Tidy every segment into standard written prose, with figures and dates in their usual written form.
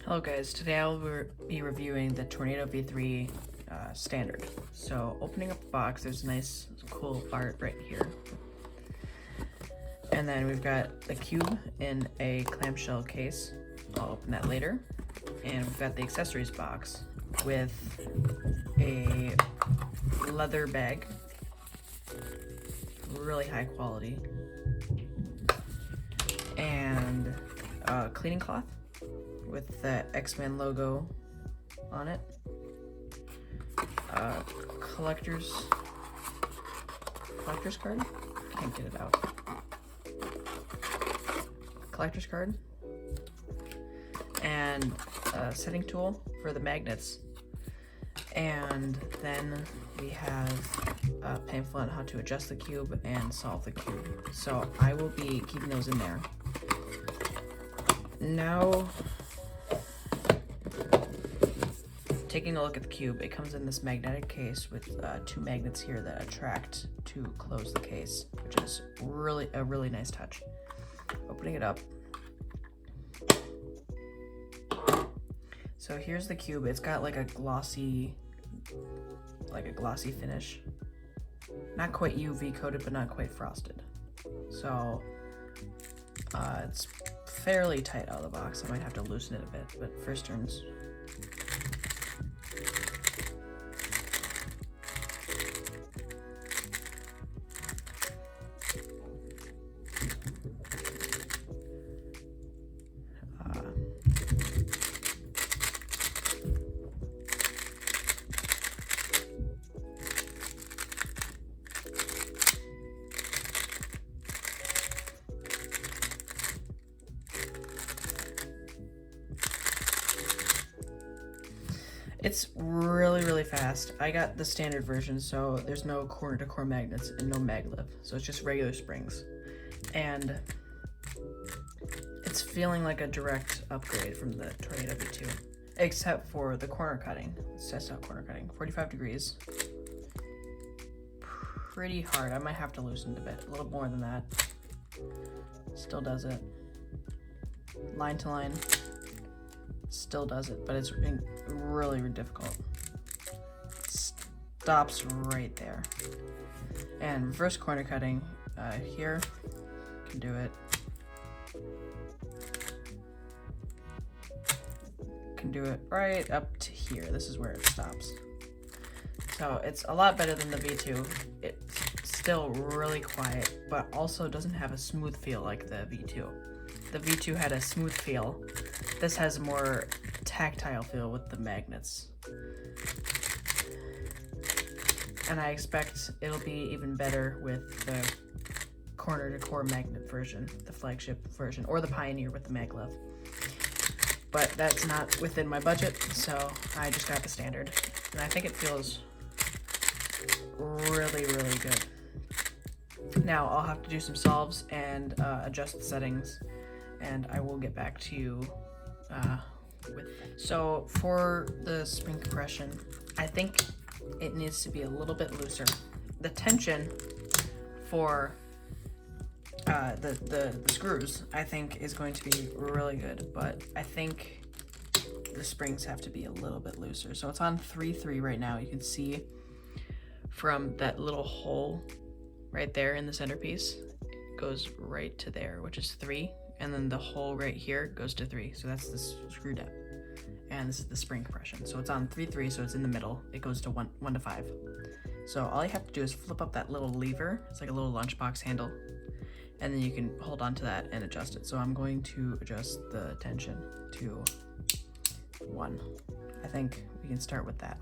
Hello guys, today I will be reviewing the Tornado V3 standard. So opening up the box, there's nice cool art right here. And then we've got the cube in a clamshell case. I'll open that later. And we've got the accessories box with a leather bag, really high quality, and a cleaning cloth with the X-Men logo on it. Collector's card? Can't get it out. Collector's card. And a setting tool for the magnets. And then we have a pamphlet on how to adjust the cube and solve the cube. So I will be keeping those in there. Now, taking a look at the cube, it comes in this magnetic case with two magnets here that attract to close the case, which is a really nice touch. Opening it up. So here's the cube. It's got like a glossy finish. Not quite UV coated, but not quite frosted. So it's fairly tight out of the box. I might have to loosen it a bit, but first turns. It's really fast. I got the standard version, so there's no corner to core magnets and no maglev. So it's just regular springs. And it's feeling like a direct upgrade from the Tornado V2, except for the corner cutting. Let's test out corner cutting. 45 degrees. Pretty hard. I might have to loosen it a bit, a little more than that. Still does it. Line to line. Still does it, but it's really difficult. Stops right there. And reverse corner cutting here, can do it. Can do it right up to here. This is where it stops. So it's a lot better than the V2. It's still really quiet, but also doesn't have a smooth feel like the V2. The V2 had a smooth feel. This has a more tactile feel with the magnets. And I expect it'll be even better with the corner to core magnet version, the flagship version, or the Pioneer with the maglev. But that's not within my budget, so I just got the standard. And I think it feels really good. Now I'll have to do some solves and adjust the settings, and I will get back to you with. So for the spring compression, I think it needs to be a little bit looser. The tension for the screws, I think, is going to be really good, but I think the springs have to be a little bit looser. So it's on 3-3 right now. You can see from that little hole right there in the centerpiece, it goes right to there, which is 3. And then the hole right here goes to 3. So that's the screw depth. And this is the spring compression. So it's on 3-3, so it's in the middle. It goes to 1 to 5. So all you have to do is flip up that little lever. It's like a little lunchbox handle. And then you can hold on to that and adjust it. So I'm going to adjust the tension to 1. I think we can start with that.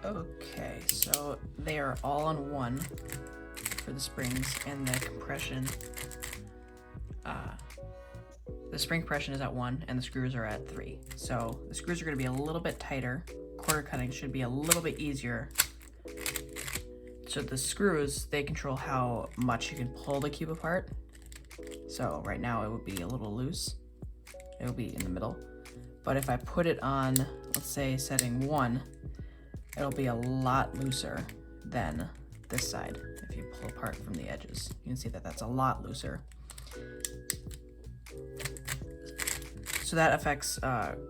Okay, so they are all on 1 for the springs, and the compression, the spring compression is at 1 and the screws are at 3. So the screws are going to be a little bit tighter. Corner cutting should be a little bit easier. So the screws, they control how much you can pull the cube apart. So right now it would be a little loose. It will be in the middle. But if I put it on, let's say setting 1, it'll be a lot looser than this side. If you pull apart from the edges, you can see that that's a lot looser. So that affects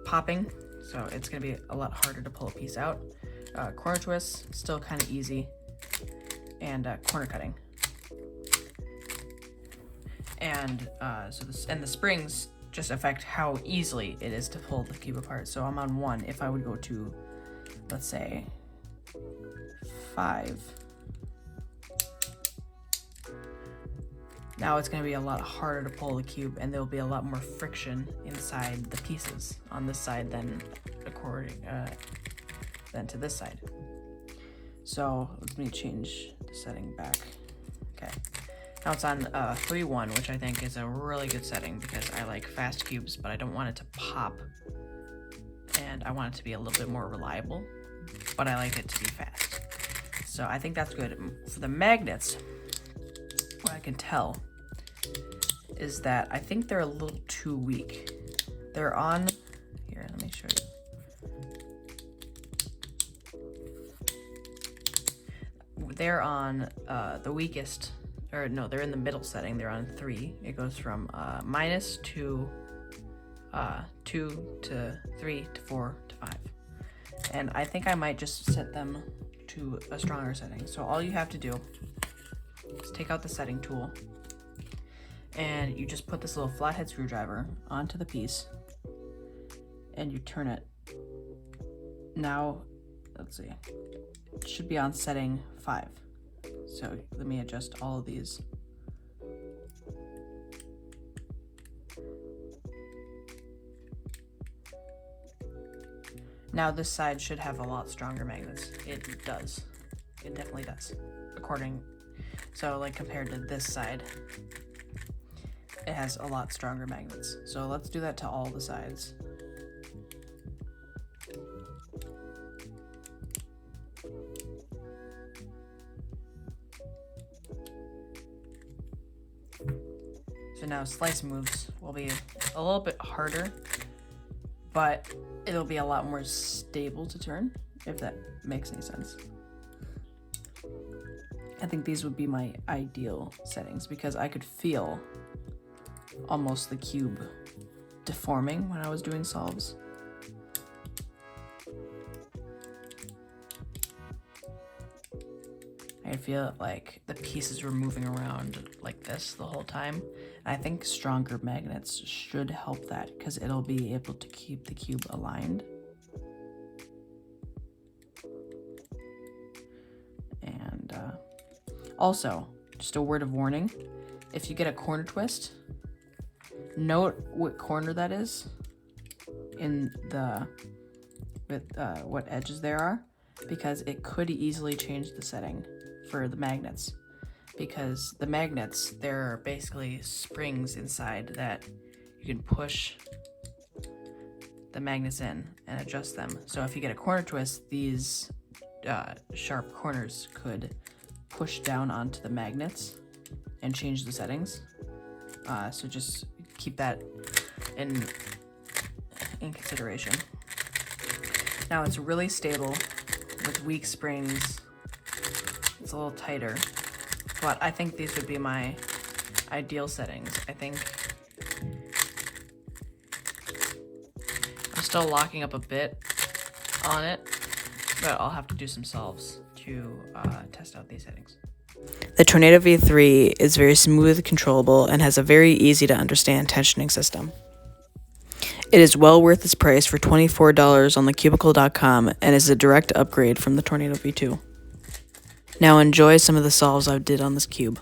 popping. So it's gonna be a lot harder to pull a piece out. Corner twists, still kind of easy. And corner cutting. And the springs just affect how easily it is to pull the cube apart. So I'm on 1. If I would go to, let's say, 5, now it's going to be a lot harder to pull the cube, and there'll be a lot more friction inside the pieces on this side than to this side. So let me change the setting back. Okay. Now it's on 3-1, which I think is a really good setting because I like fast cubes, but I don't want it to pop. And I want it to be a little bit more reliable, but I like it to be fast. So I think that's good. For the magnets, what I can tell is that I think they're a little too weak. They're on, here, let me show you. They're on the weakest, or no, they're in the middle setting. They're on 3. It goes from -2 to 2 to 3 to 4 to 5. And I think I might just set them to a stronger setting. So all you have to do is take out the setting tool and you just put this little flathead screwdriver onto the piece and you turn it. Now, let's see, it should be on setting 5. So let me adjust all of these. Now this side should have a lot stronger magnets. It does. It definitely does. So like compared to this side, it has a lot stronger magnets. So let's do that to all the sides. So now slice moves will be a little bit harder, but it'll be a lot more stable to turn, if that makes any sense. I think these would be my ideal settings because I could feel almost the cube deforming when I was doing solves. I feel like the pieces were moving around like this the whole time. I think stronger magnets should help that because it'll be able to keep the cube aligned. And also, just a word of warning, if you get a corner twist, note what corner that is in the, with what edges there are, because it could easily change the setting for the magnets. Because the magnets, they're basically springs inside that you can push the magnets in and adjust them. So if you get a corner twist, these sharp corners could push down onto the magnets and change the settings. So just keep that in consideration. Now it's really stable with weak springs. It's a little tighter, but I think these would be my ideal settings. I think I'm still locking up a bit on it, but I'll have to do some solves to test out these settings. The Tornado V3 is very smooth, controllable, and has a very easy to understand tensioning system. It is well worth its price for $24 on thecubicle.com and is a direct upgrade from the Tornado V2. Now enjoy some of the solves I did on this cube.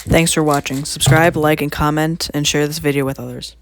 Thanks for watching. Subscribe, like, and comment, and share this video with others.